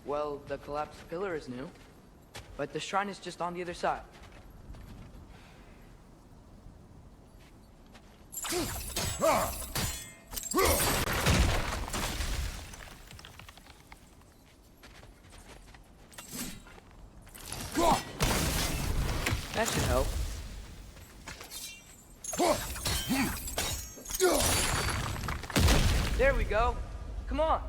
Well, the collapsed pillar is new, but the shrine is just on the other side. That should help. There we go. Come on.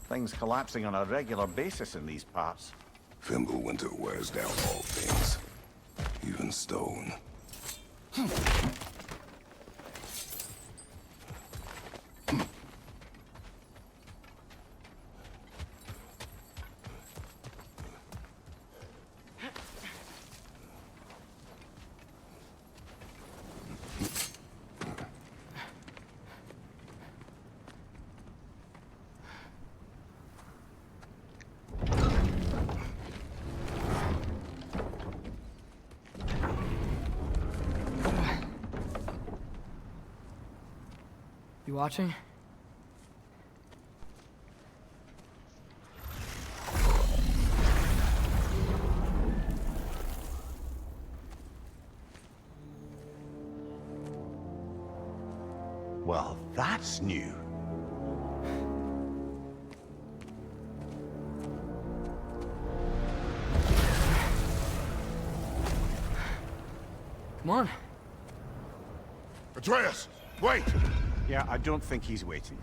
Things collapsing on a regular basis in these parts. Fimbulwinter wears down all things, even stone. You watching? Well, that's new. Come on. Atreus, wait! Yeah, I don't think he's waiting.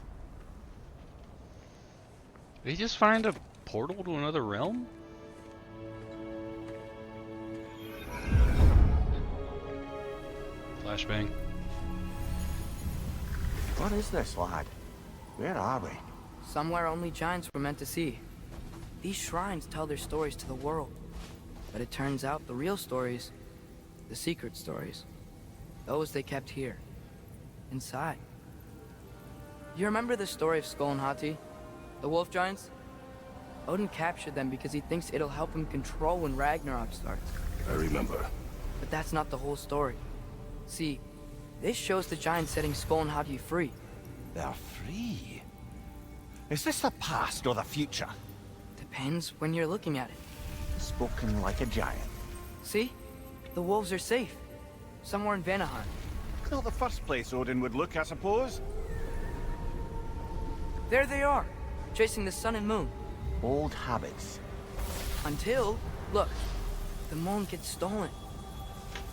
Did he just find a portal to another realm? Flashbang. What is this, lad? Where are we? Somewhere only giants were meant to see. These shrines tell their stories to the world. But it turns out the real stories, the secret stories, those they kept here, inside. You remember the story of Skull and Hati? The wolf giants? Odin captured them because he thinks it'll help him control when Ragnarok starts. I remember. But that's not the whole story. See, this shows the giants setting Skull and Hati free. They're free. Is this the past or the future? Depends when you're looking at it. Spoken like a giant. See? The wolves are safe. Somewhere in Vanaheim. Not the first place Odin would look, I suppose. There they are, chasing the sun and moon. Old habits. Until, look, the moon gets stolen.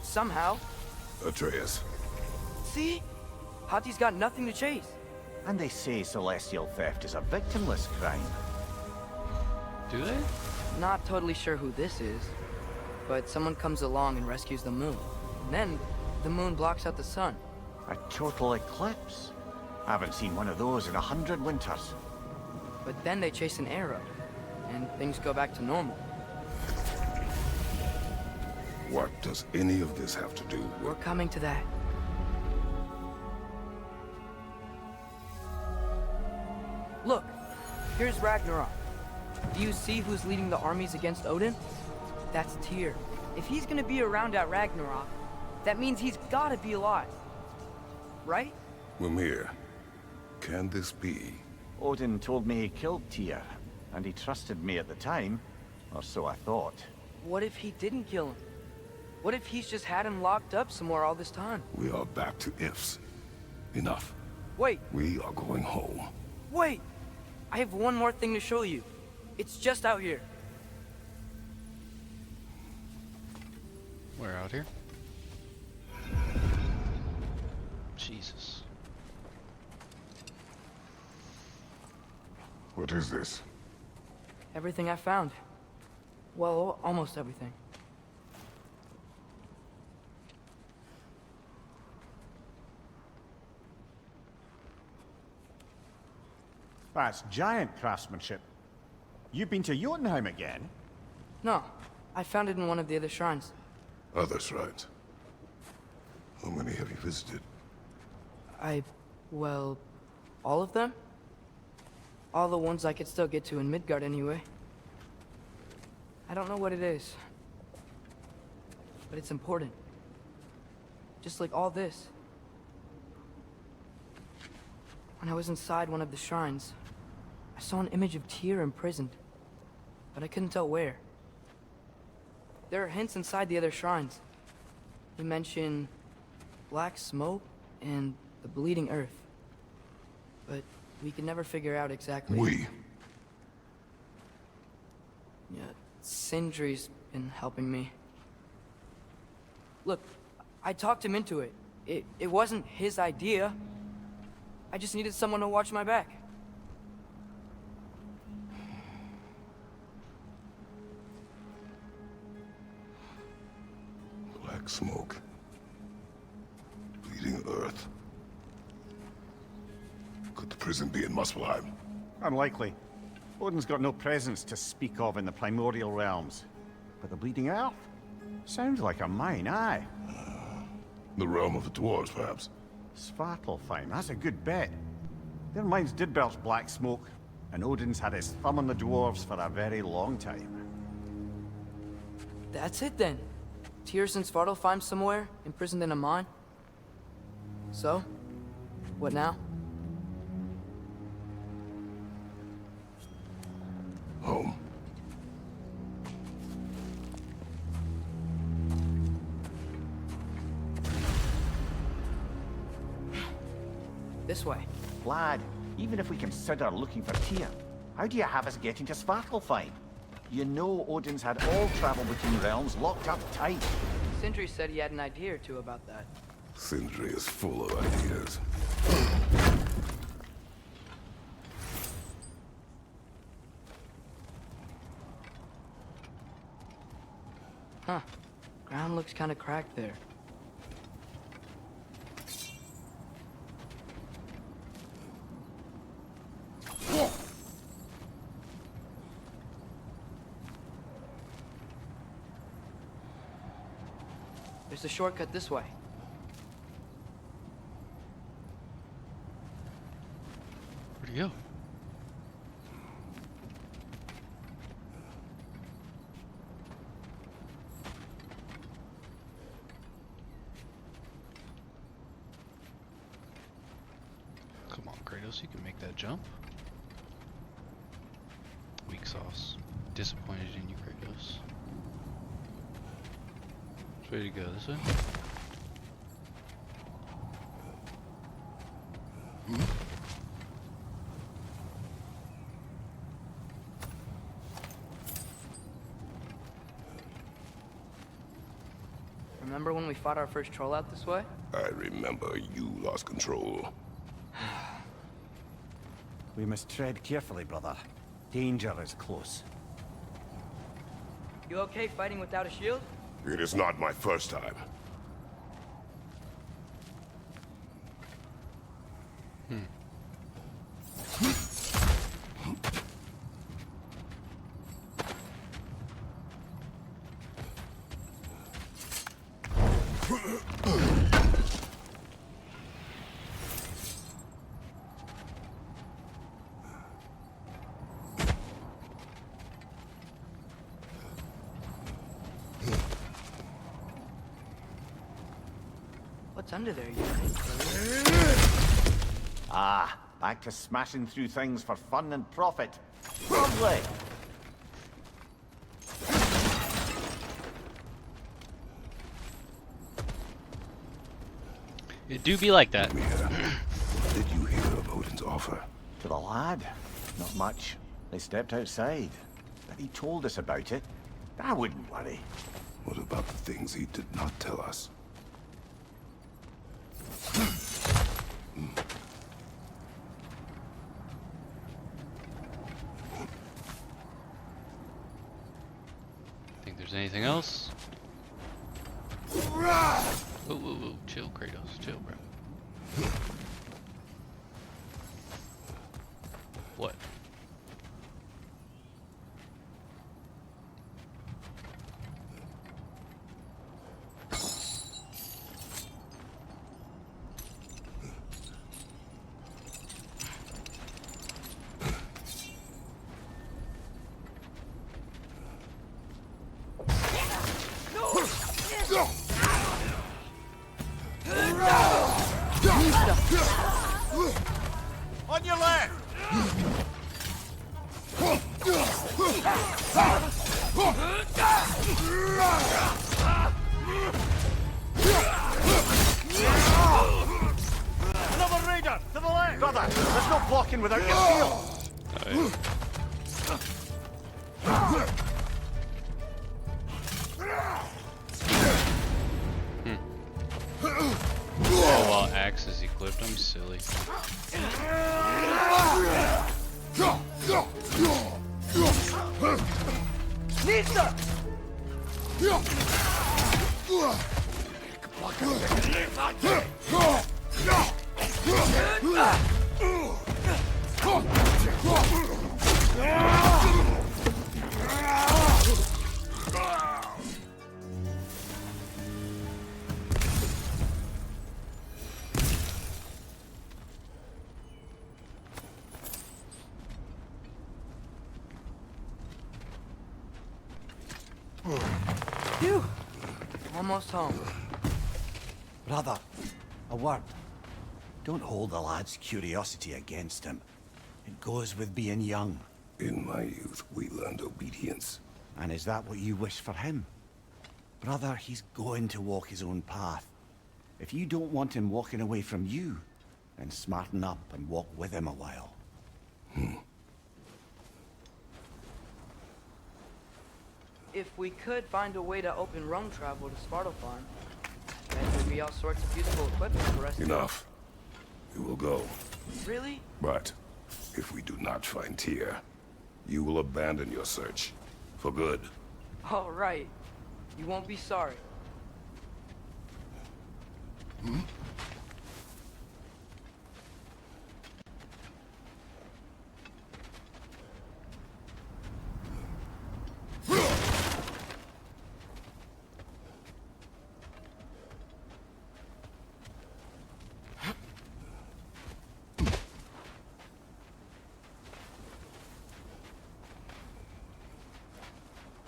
Somehow. Atreus. See? Hati's got nothing to chase. And they say celestial theft is a victimless crime. Do they? Not totally sure who this is, but someone comes along and rescues the moon. And then, the moon blocks out the sun. A total eclipse. I haven't seen one of those in 100 winters. But then they chase an arrow, and things go back to normal. What does any of this have to do We're with... coming to that. Look, here's Ragnarok. Do you see who's leading the armies against Odin? That's Tyr. If he's gonna be around at Ragnarok, that means he's gotta be alive. Right? Mimir, can this be? Odin told me he killed Tyr, and he trusted me at the time, or so I thought. What if he didn't kill him? What if he's just had him locked up somewhere all this time? We are back to ifs. Enough. Wait, We are going home. wait! I have one more thing to show you. It's just out here. Where, out here? Jesus. What is this? Everything I found. Well, almost everything. That's giant craftsmanship. You've been to Jotunheim again? No, I found it in one of the other shrines. Other shrines. How many have you visited? Well, all of them? All the ones I could still get to in Midgard anyway. I don't know what it is, but it's important. Just like all this. When I was inside one of the shrines, I saw an image of Tyr imprisoned, but I couldn't tell where. There are hints inside the other shrines. They mention black smoke and the bleeding earth. But we could never figure out exactly... We? Yeah, Sindri's been helping me. Look, I talked him into it. It wasn't his idea. I just needed someone to watch my back. Black smoke. Bleeding earth. Could the prison be in Muspelheim? Unlikely. Odin's got no presence to speak of in the primordial realms. But the Bleeding Earth? Sounds like a mine, aye. The realm of the dwarves, perhaps. Svartalfheim, that's a good bet. Their mines did belch black smoke, and Odin's had his thumb on the dwarves for a very long time. That's it then. Tyr's in Svartalfheim somewhere, imprisoned in a mine. So, what now? Home. This way. Lad, even if we consider looking for Tyr, how do you have us getting to Svartalfheim? You know Odin's had all travel between realms locked up tight. Sindri said he had an idea or two about that. Sindri is full of ideas. Huh. Ground looks kind of cracked there. There's a shortcut this way. Where'd he go? Come on, Kratos, you can make that jump. Weak sauce. Disappointed in you, Kratos. Which way to go? This way? Remember when we fought our first troll out this way? I remember you lost control. We must tread carefully, brother. Danger is close. You okay fighting without a shield? It is not my first time. What's under there, you Ah, back to smashing through things for fun and profit. Lovely! It do be like that. Mia, did you hear of Odin's offer? To the lad? Not much. They stepped outside. But he told us about it. I wouldn't worry. What about the things he did not tell us? Think there's anything else? Whoa, whoa, whoa. Chill, Kratos. Chill, bro. What? On your left! Another raider! To the left! Brother, there's no blocking without your shield! Oh, yeah. Oh, while axe is equipped, I'm silly. Nista! Phew! Almost home. Brother, a word. Don't hold the lad's curiosity against him. It goes with being young. In my youth, we learned obedience. And is that what you wish for him? Brother, he's going to walk his own path. If you don't want him walking away from you, then smarten up and walk with him a while. If we could find a way to open roam travel to Svartalfheim, then there'd be all sorts of useful equipment for us. Enough. We will go. Really? But if we do not find Tyr, you will abandon your search. For good. All right. You won't be sorry.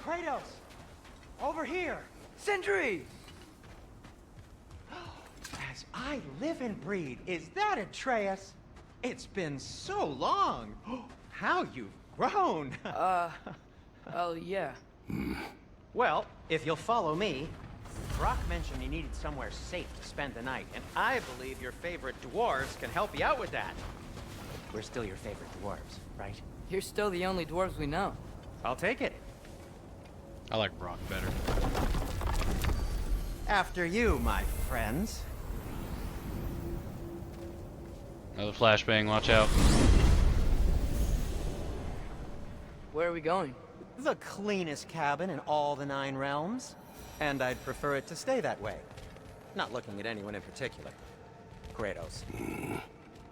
Kratos! Over here! Sindri! As I live and breathe, is that Atreus? It's been so long! How you've grown! Oh, yeah. Well, if you'll follow me, Brock mentioned he needed somewhere safe to spend the night, and I believe your favorite dwarves can help you out with that. We're still your favorite dwarves, right? You're still the only dwarves we know. I'll take it. I like Brock better. After you, my friends. Another flashbang, watch out. Where are we going? The cleanest cabin in all the 9 realms. And I'd prefer it to stay that way. Not looking at anyone in particular. Kratos.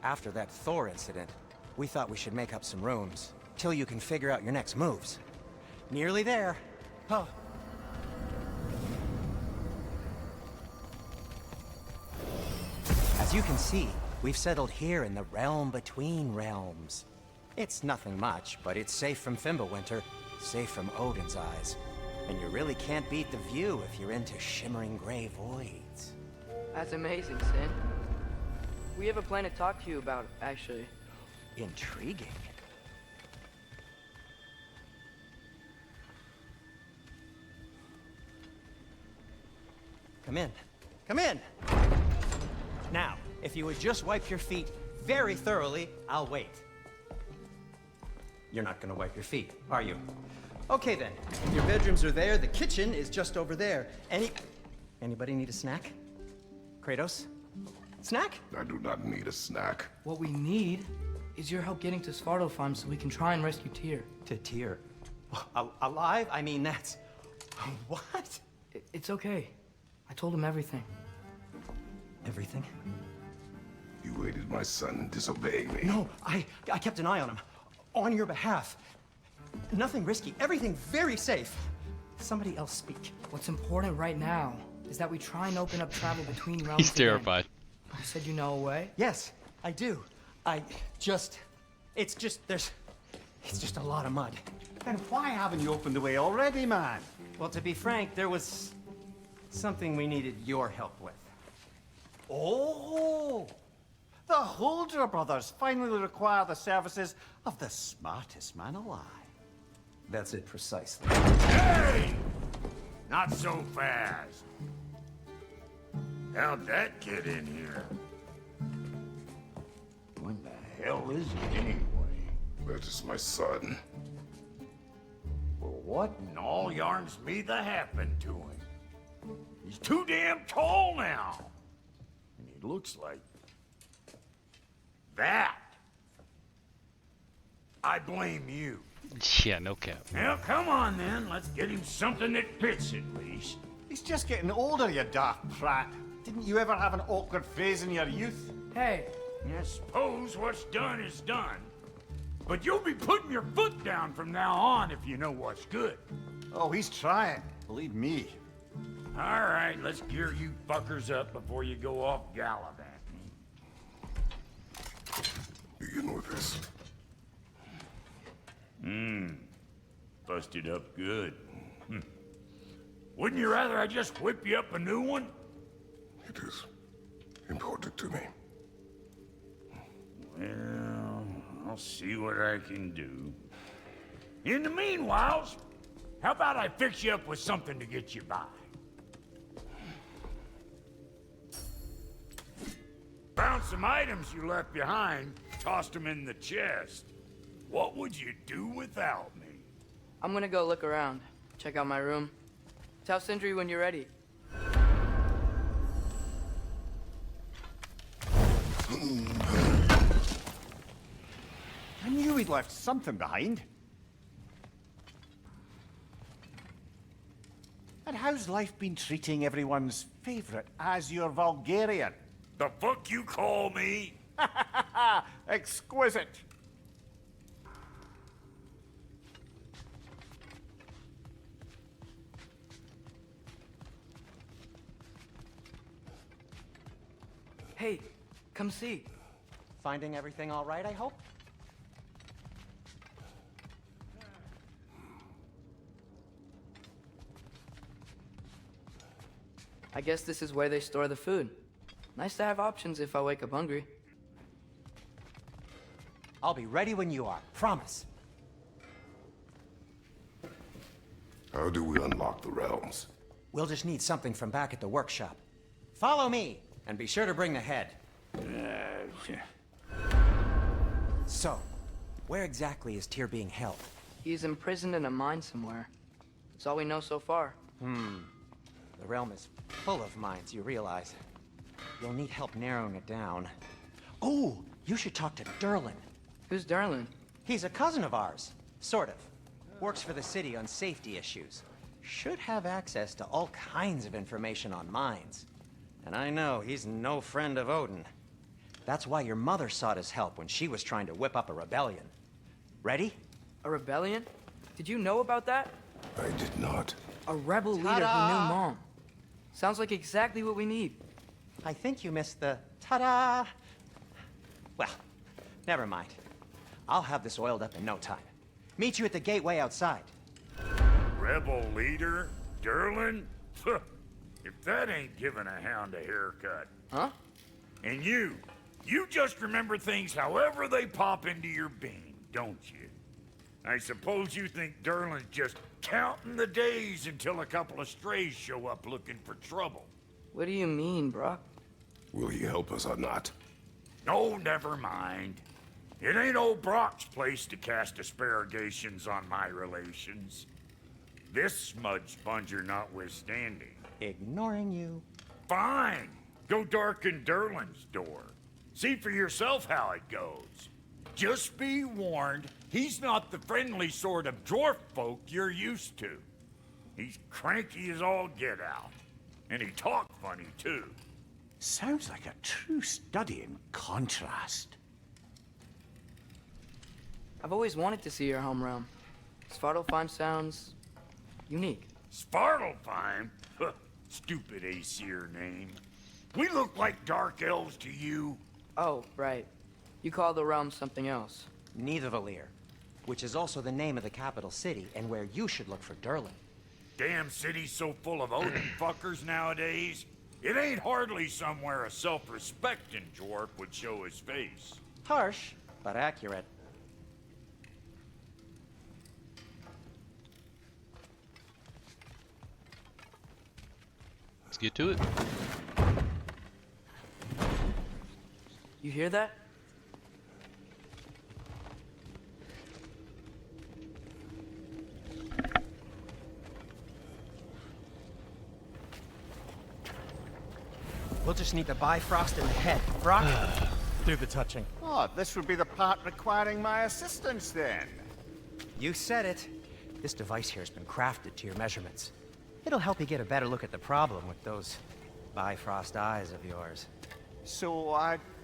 After that Thor incident, we thought we should make up some rooms, till you can figure out your next moves. Nearly there. Oh. As you can see, we've settled here in the realm between realms. It's nothing much, but it's safe from Fimbulwinter, safe from Odin's eyes. And you really can't beat the view if you're into shimmering gray voids. That's amazing, Sin. We have a plan to talk to you about, actually. Intriguing. Come in. Come in! Now, if you would just wipe your feet very thoroughly, I'll wait. You're not gonna wipe your feet, are you? Okay then. Your bedrooms are there, the kitchen is just over there. Anybody need a snack? Kratos? Snack? I do not need a snack. What we need is your help getting to Svartalfheim so we can try and rescue Tyr. To Tyr. Alive? I mean, that's... What? It's okay. I told him everything. Everything? You aided my son in disobeying me. No, I kept an eye on him. On your behalf. Nothing risky. Everything very safe. Somebody else speak. What's important right now is that we try and open up travel between realms. He's again. terrified. You said you know a way? Yes, I do. It's just a lot of mud. Then why haven't you opened the way already, man? Well, to be frank, there was something we needed your help with. Oh! The Holder brothers finally require the services of the smartest man alive. That's it precisely. Hey! Not so fast. How'd that get in here? When the hell is he anyway? That is my son. Well, what in all yarns me the happened to him? He's too damn tall now. And he looks like... that. I blame you. Yeah, no cap. Well, come on then. Let's get him something that fits at least. He's just getting older, you daft prat. Didn't you ever have an awkward phase in your youth? Hey, I suppose what's done is done. But you'll be putting your foot down from now on if you know what's good. Oh, he's trying. Believe me. All right, let's gear you fuckers up before you go off gallivanting. Begin with this. Busted up good. Wouldn't you rather I just whip you up a new one? It is important to me. Well, I'll see what I can do. In the meanwhile, how about I fix you up with something to get you by? Found some items you left behind, tossed them in the chest. What would you do without me? I'm gonna go look around. Check out my room. Tell Sindri when you're ready. I knew he'd left something behind. And how's life been treating everyone's favorite Azure Vulgarian? The fuck you call me? Exquisite. Hey, come see. Finding everything all right, I hope? I guess this is where they store the food. Nice to have options if I wake up hungry. I'll be ready when you are, promise. How do we unlock the realms? We'll just need something from back at the workshop. Follow me, and be sure to bring the head. So, where exactly is Tyr being held? He's imprisoned in a mine somewhere. That's all we know so far. The realm is full of mines, you realize. You'll need help narrowing it down. Oh, you should talk to Derlin. Who's Darlin? He's a cousin of ours, sort of. Works for the city on safety issues. Should have access to all kinds of information on mines. And I know he's no friend of Odin. That's why your mother sought his help when she was trying to whip up a rebellion. Ready? A rebellion? Did you know about that? I did not. A rebel leader who knew Mom. Sounds like exactly what we need. I think you missed the ta-da. Well, never mind. I'll have this oiled up in no time. Meet you at the gateway outside. Rebel leader? Derlin? If that ain't giving a hound a haircut. Huh? And you just remember things however they pop into your being, don't you? I suppose you think Derlin's just counting the days until a couple of strays show up looking for trouble. What do you mean, Brock? Will he help us or not? No, never mind. It ain't old Brock's place to cast aspersions on my relations. This smudge sponger notwithstanding. Ignoring you. Fine. Go darken Derlin's door. See for yourself how it goes. Just be warned, he's not the friendly sort of dwarf folk you're used to. He's cranky as all get out. And he talk funny, too. Sounds like a true study in contrast. I've always wanted to see your home realm. Svartalfheim sounds unique. Svartalfheim? Huh, stupid Aesir name. We look like dark elves to you. Oh, right. You call the realm something else. Nidavellir, which is also the name of the capital city and where you should look for Derlin. Damn city's so full of Odin fuckers nowadays. It ain't hardly somewhere a self-respecting dwarf would show his face. Harsh, but accurate. Let's get to it. You hear that? We'll just need the Bifrost in the head. Brock, do the touching. Oh, this would be the part requiring my assistance then. You said it. This device here has been crafted to your measurements. It'll help you get a better look at the problem with those Bifrost eyes of yours. So,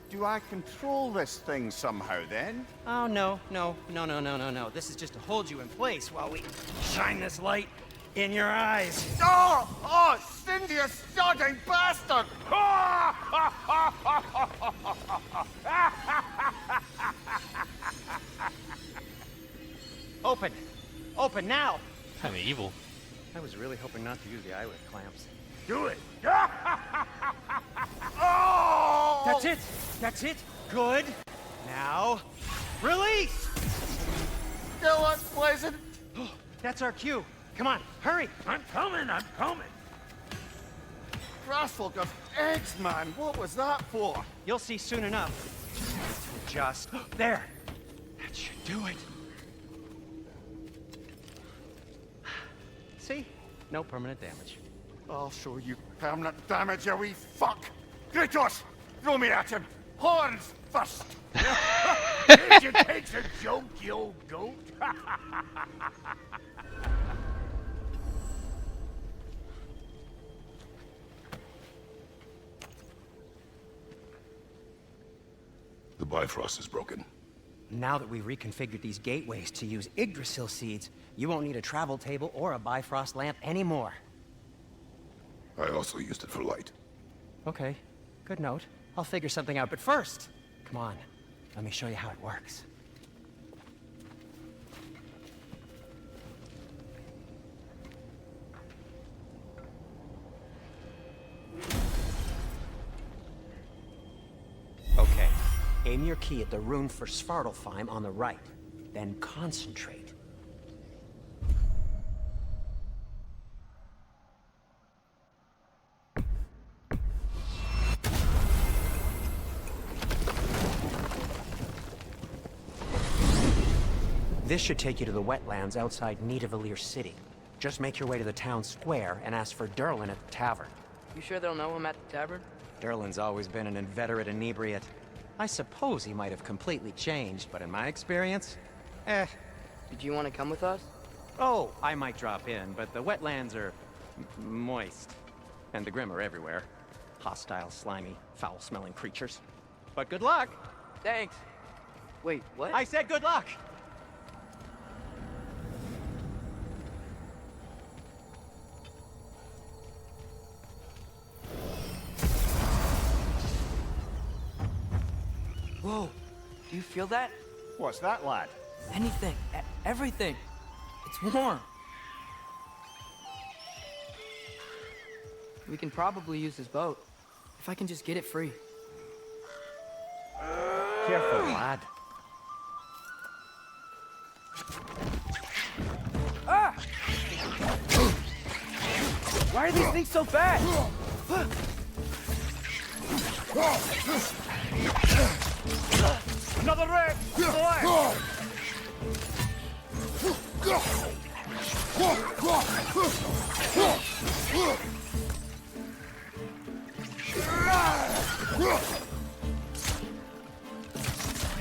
do I control this thing somehow then? Oh, no. This is just to hold you in place while we shine this light in your eyes. Oh, Cindy, you sodding bastard! Open! Open now! Kinda evil. I was really hoping not to use the eyelid clamps. Do it! Oh! That's it! That's it! Good! Now, release! Still unpleasant. That's our cue. Come on, hurry! I'm coming! Grassful of eggs, man. What was that for? You'll see soon enough. Just there. That should do it. See? No permanent damage. I'll show you permanent damage, you wee fuck. Kratos, throw me at him. Horns first. Did you take a joke, you old goat? The Bifrost is broken. Now that we've reconfigured these gateways to use Yggdrasil seeds, you won't need a travel table or a Bifrost lamp anymore. I also used it for light. Okay, good note. I'll figure something out, but first, come on, let me show you how it works. Okay, aim your key at the rune for Svartalfheim on the right, then concentrate. This should take you to the wetlands outside Nidavellir City. Just make your way to the town square and ask for Durlin at the tavern. You sure they'll know him at the tavern? Durlin's always been an inveterate inebriate. I suppose he might have completely changed, but in my experience, Did you want to come with us? Oh, I might drop in, but the wetlands are moist. And the Grim are everywhere. Hostile, slimy, foul-smelling creatures. But good luck! Thanks. Wait, what? I said good luck! Whoa, do you feel that? What's that, lad? Anything, everything. It's warm. We can probably use this boat, if I can just get it free. Careful, lad. Ah! Why are these things so bad? Another red!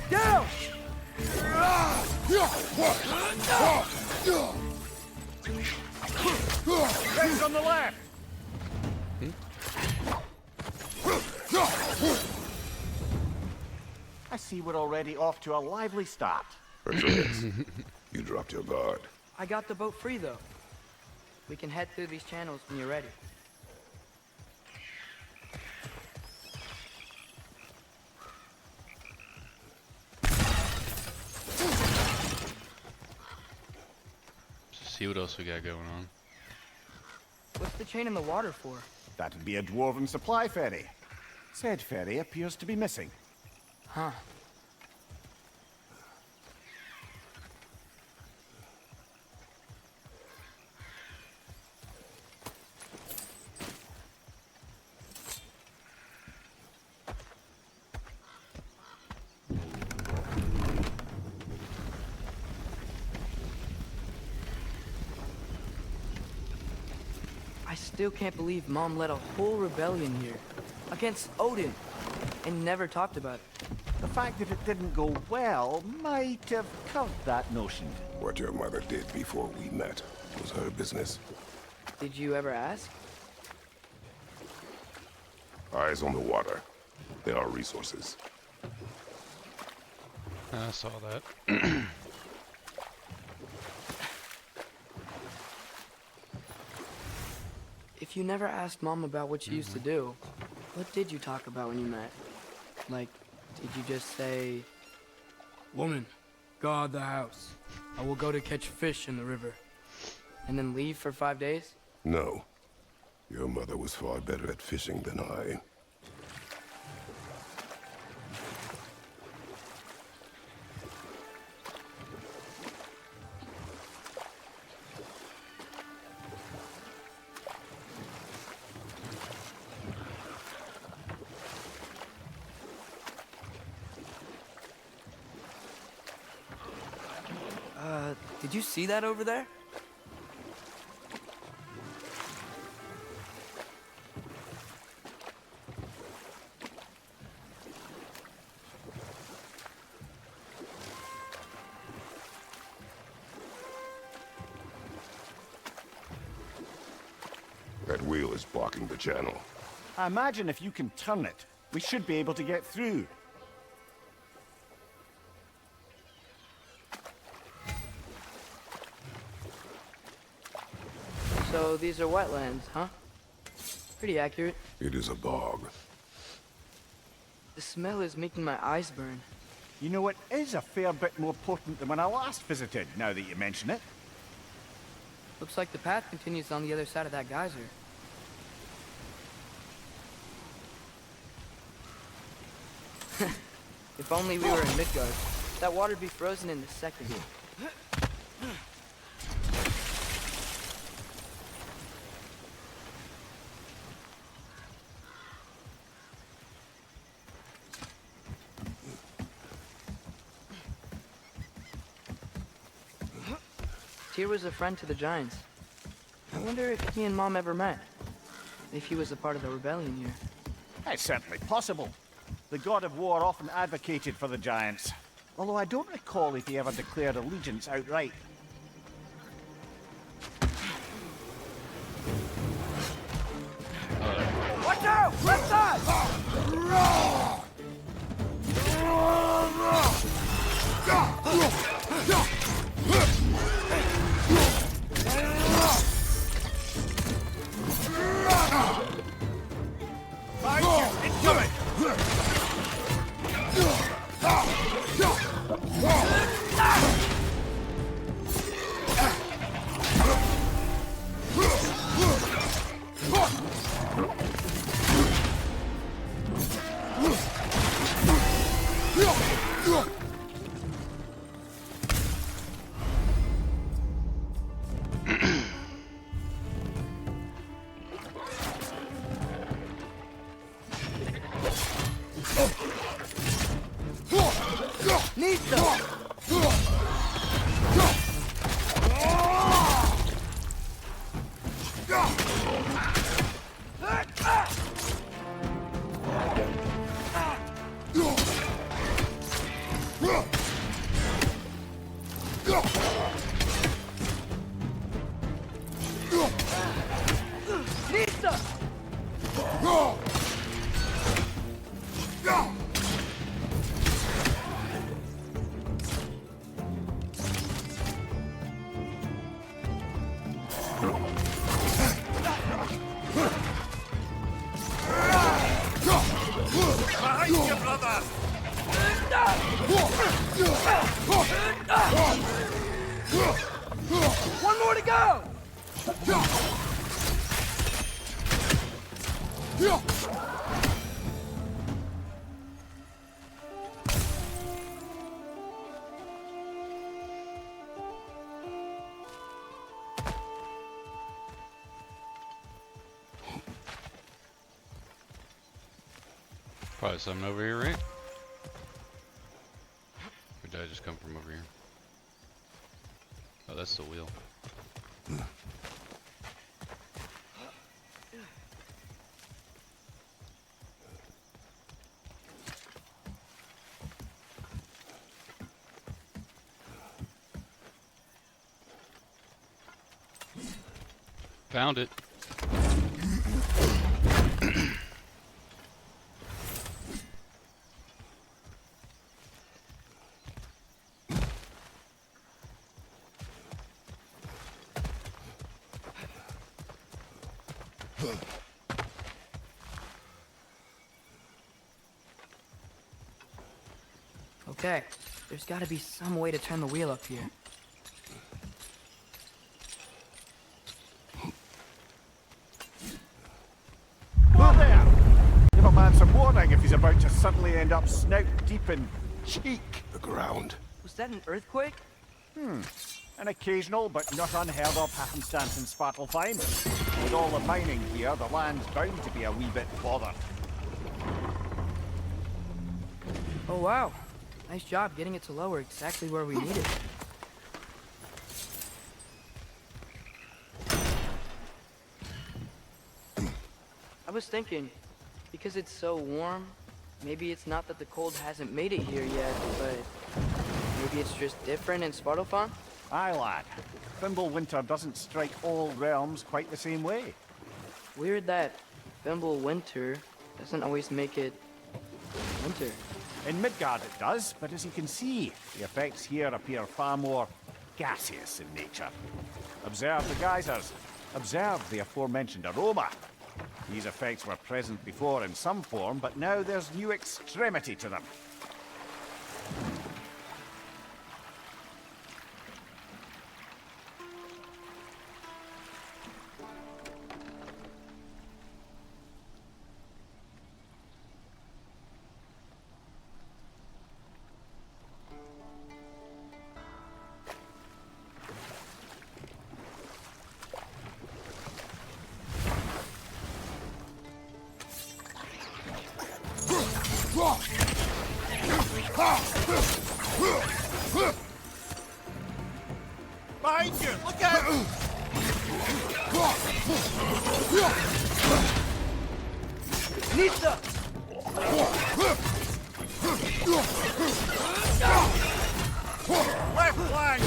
Down! Red's on the left! I see we're already off to a lively start. Atreus, you dropped your guard. I got the boat free, though. We can head through these channels when you're ready. Let's see what else we got going on. What's the chain in the water for? That'd be a dwarven supply ferry. Said ferry appears to be missing. Huh. I still can't believe Mom led a whole rebellion here. Against Odin. And never talked about it. The fact that it didn't go well might have curbed that notion. What your mother did before we met was her business. Did you ever ask? Eyes on the water. There are resources. I saw that. If you never asked Mom about what she used to do, what did you talk about when you met? Like, did you just say, "Woman, guard the house. I will go to catch fish in the river," and then leave for 5 days? No. Your mother was far better at fishing than I. Did you see that over there? That wheel is blocking the channel. I imagine if you can turn it, we should be able to get through. So these are wetlands, huh? Pretty accurate. It is a bog. The smell is making my eyes burn. You know, it is a fair bit more potent than when I last visited, now that you mention it. Looks like the path continues on the other side of that geyser. If only we were in Midgard. That water'd be frozen in a second. Tyr was a friend to the Giants. I wonder if he and Mom ever met. If he was a part of the rebellion here. It's certainly possible. The God of War often advocated for the Giants. Although I don't recall if he ever declared allegiance outright. Watch out! Left side! One more to go! Probably something over here, right? Or did I just come from over here? Oh, that's the wheel. Found it. Okay, there's gotta be some way to turn the wheel up here. Who there? Give a man some warning if he's about to suddenly end up snout deep in cheek. The ground. Was that an earthquake? An occasional but not unheard of happenstance in Svartalfheim. With all the mining here, the land's bound to be a wee bit bothered. Oh wow, nice job getting it to lower exactly where we need it. I was thinking, because it's so warm, maybe it's not that the cold hasn't made it here yet, but maybe it's just different in Svartalfheim? Aye, lad. Fimbulwinter doesn't strike all realms quite the same way. Weird that Fimbulwinter doesn't always make it winter. In Midgard it does, but as you can see, the effects here appear far more gaseous in nature. Observe the geysers. Observe the aforementioned aroma. These effects were present before in some form, but now there's new extremity to them. Behind you! Look out! Nista! Left flank!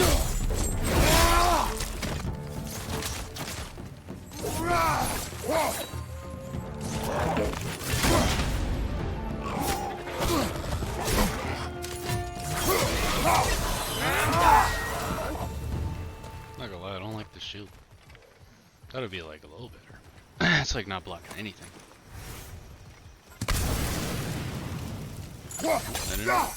Not gonna lie, I don't like the shield. That'd be like a little better. It's like not blocking anything. I don't know.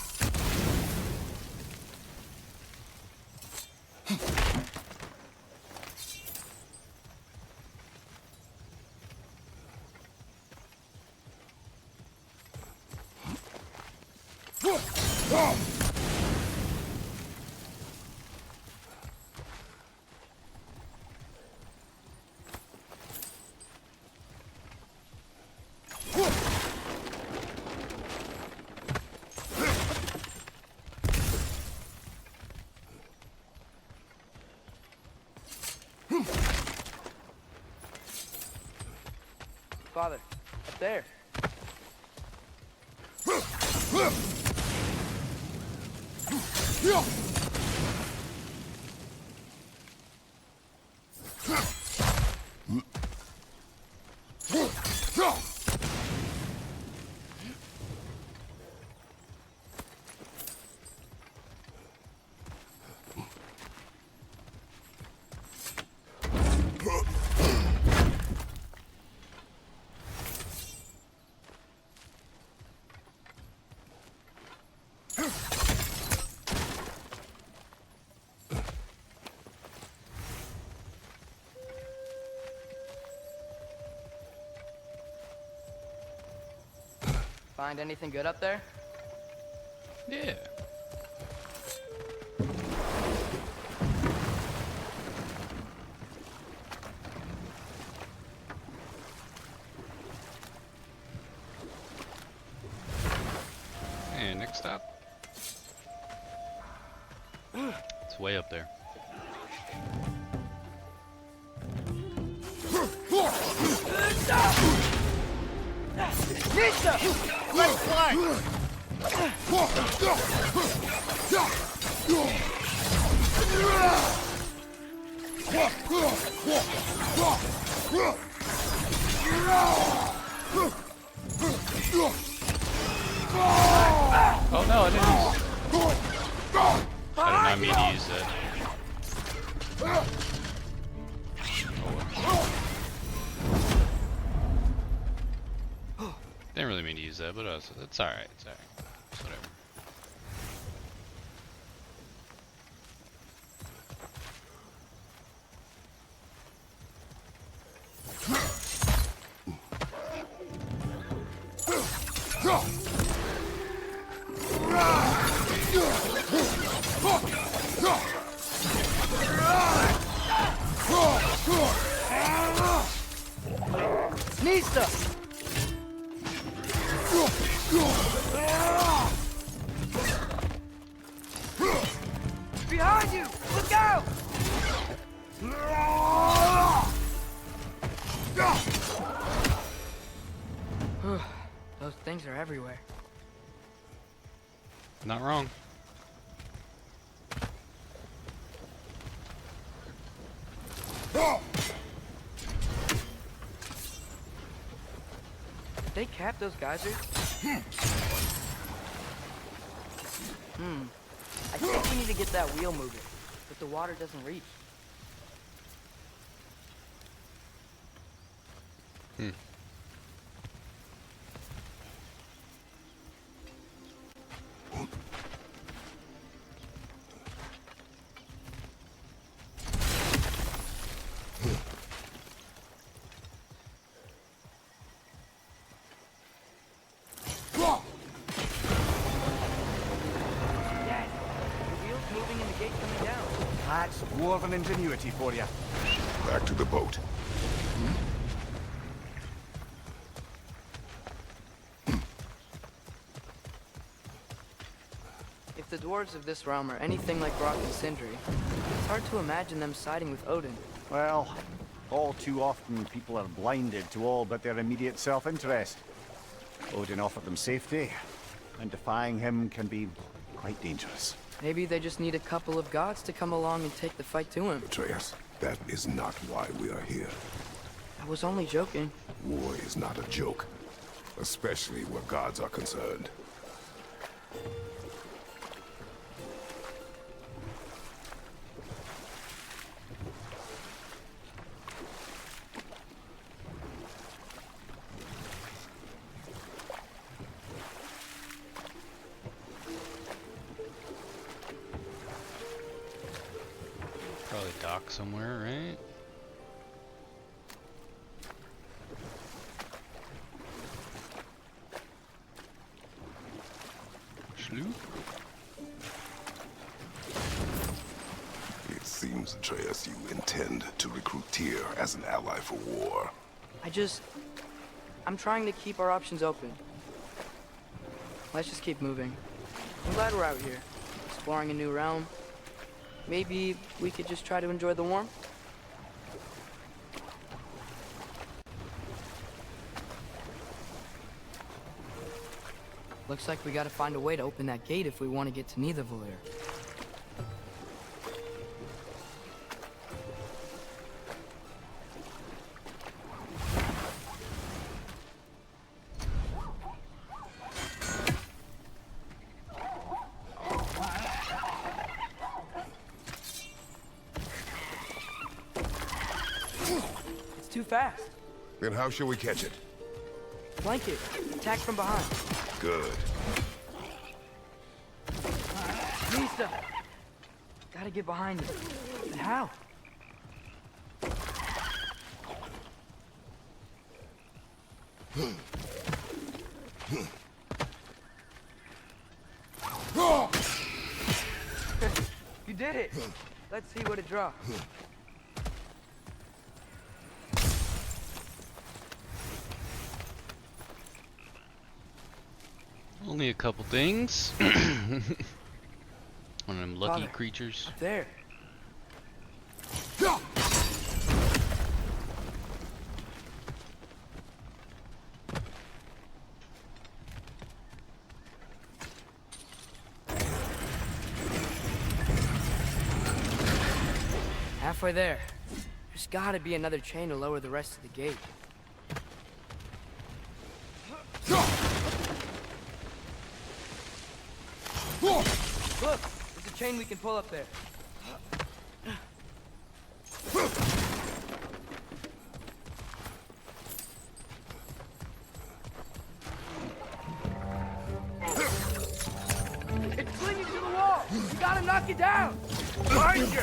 Father, up there. Find anything good up there? Yeah. And next stop. It's way up there. Nista! Let's fly! Oh no, I didn't I did not mean to use that. Didn't really mean to use that, but it's alright, it's alright. It's whatever. Nista! Behind you! Look out! Those things are everywhere. Not wrong. Did they cap those geysers? I think we need to get that wheel moving, but the water doesn't reach. Dad, the wheel's moving and the gate coming down. That's dwarven ingenuity for you. Back to the boat. If the dwarves of this realm are anything like Rock and Sindri, it's hard to imagine them siding with Odin. Well, all too often people are blinded to all but their immediate self-interest. Odin offered them safety, and defying him can be quite dangerous. Maybe they just need a couple of gods to come along and take the fight to him. Atreus, that is not why we are here. I was only joking. War is not a joke, especially where gods are concerned. Probably dock somewhere, right? Sloop? It seems, Atreus, you intend to recruit Tyr as an ally for war. I'm trying to keep our options open. Let's just keep moving. I'm glad we're out here, exploring a new realm. Maybe we could just try to enjoy the warmth? Looks like we gotta find a way to open that gate if we want to get to Nidavellir. It's too fast. Then how shall we catch it? Flank it. Attack from behind. Good. Nista! Gotta get behind it. But how? did it! Let's see what it drops. Only a couple things. One of them lucky Father, creatures. Up there. Halfway there. There's gotta be another chain to lower the rest of the gate. Look! There's a chain we can pull up there. It's clinging to the wall! You gotta knock it down! Behind you!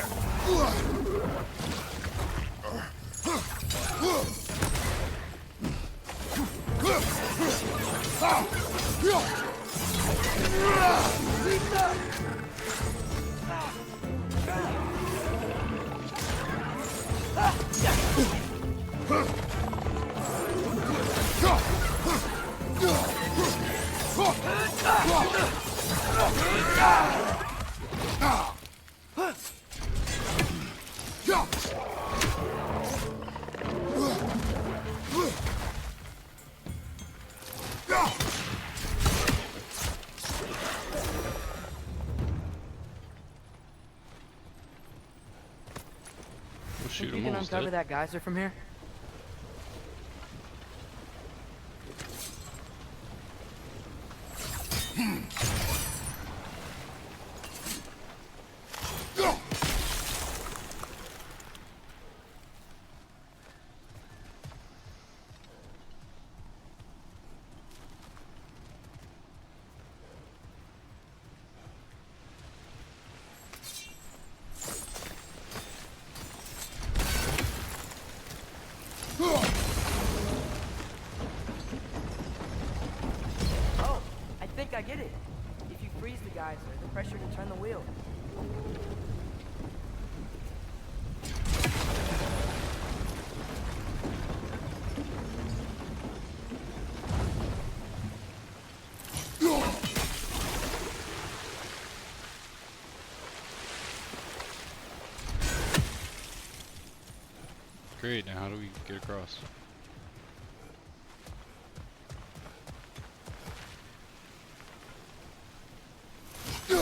We'll shoot Think you him can almost uncover dead. that geyser from here? Oh, I think I get it. If you freeze the geyser, the pressure to turn the wheel. Great, now how do we get across? Too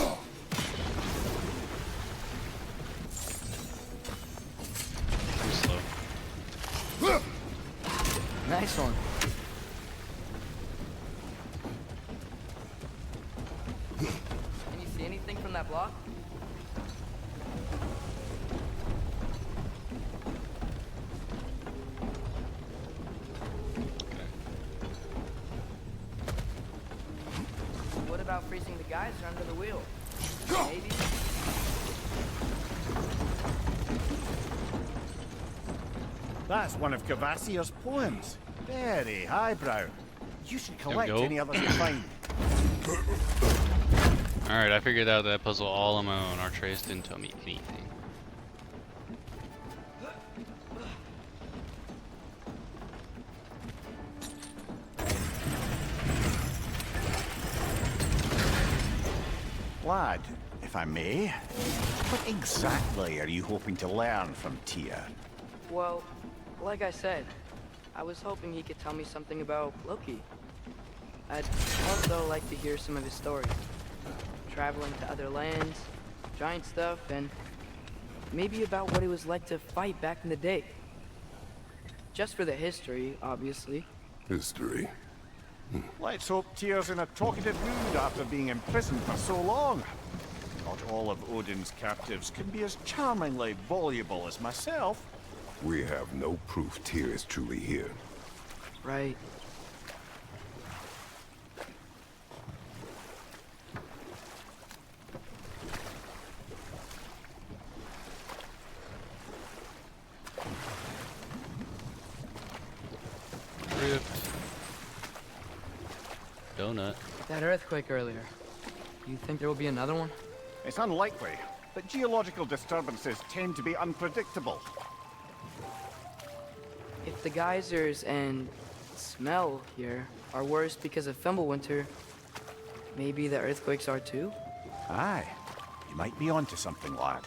slow. Nice one. Can you see anything from that block? What about freezing the geyser under the wheel? Maybe. That's one of Cavassier's poems. Very highbrow. You should we collect go. any others you find. Alright, I figured out that puzzle all on my own. Artreus didn't tell me anything. Lad, if I may, what exactly are you hoping to learn from Tyr? Well, like I said, I was hoping he could tell me something about Loki. I'd also like to hear some of his stories. Traveling to other lands, giant stuff, and maybe about what it was like to fight back in the day. Just for the history, obviously. History. Let's hope Tyr's in a talkative mood after being imprisoned for so long. Not all of Odin's captives can be as charmingly voluble as myself. We have no proof Tyr is truly here. Right. Rift. Donut. That earthquake earlier. You think there will be another one? It's unlikely. but geological disturbances tend to be unpredictable. If the geysers and smell here are worse because of Fimbulwinter, maybe the earthquakes are too? Aye, you might be onto something, lad.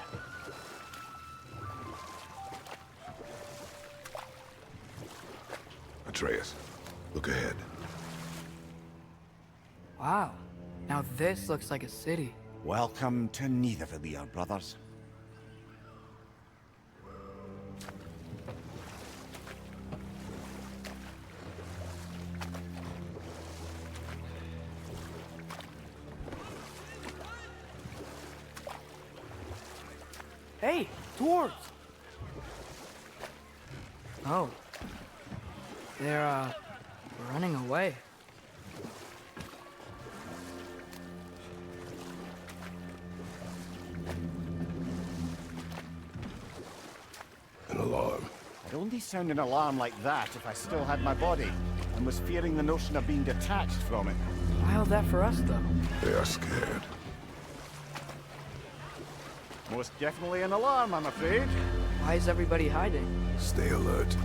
Atreus, look ahead. Wow. Now this looks like a city. Welcome to Nidavellir, brothers. Hey, dwarves! Oh. They're, running away. An alarm. I'd only sound an alarm like that if I still had my body, and was fearing the notion of being detached from it. Why all that for us, though? They are scared. Most definitely an alarm, I'm afraid. Why is everybody hiding? Stay alert.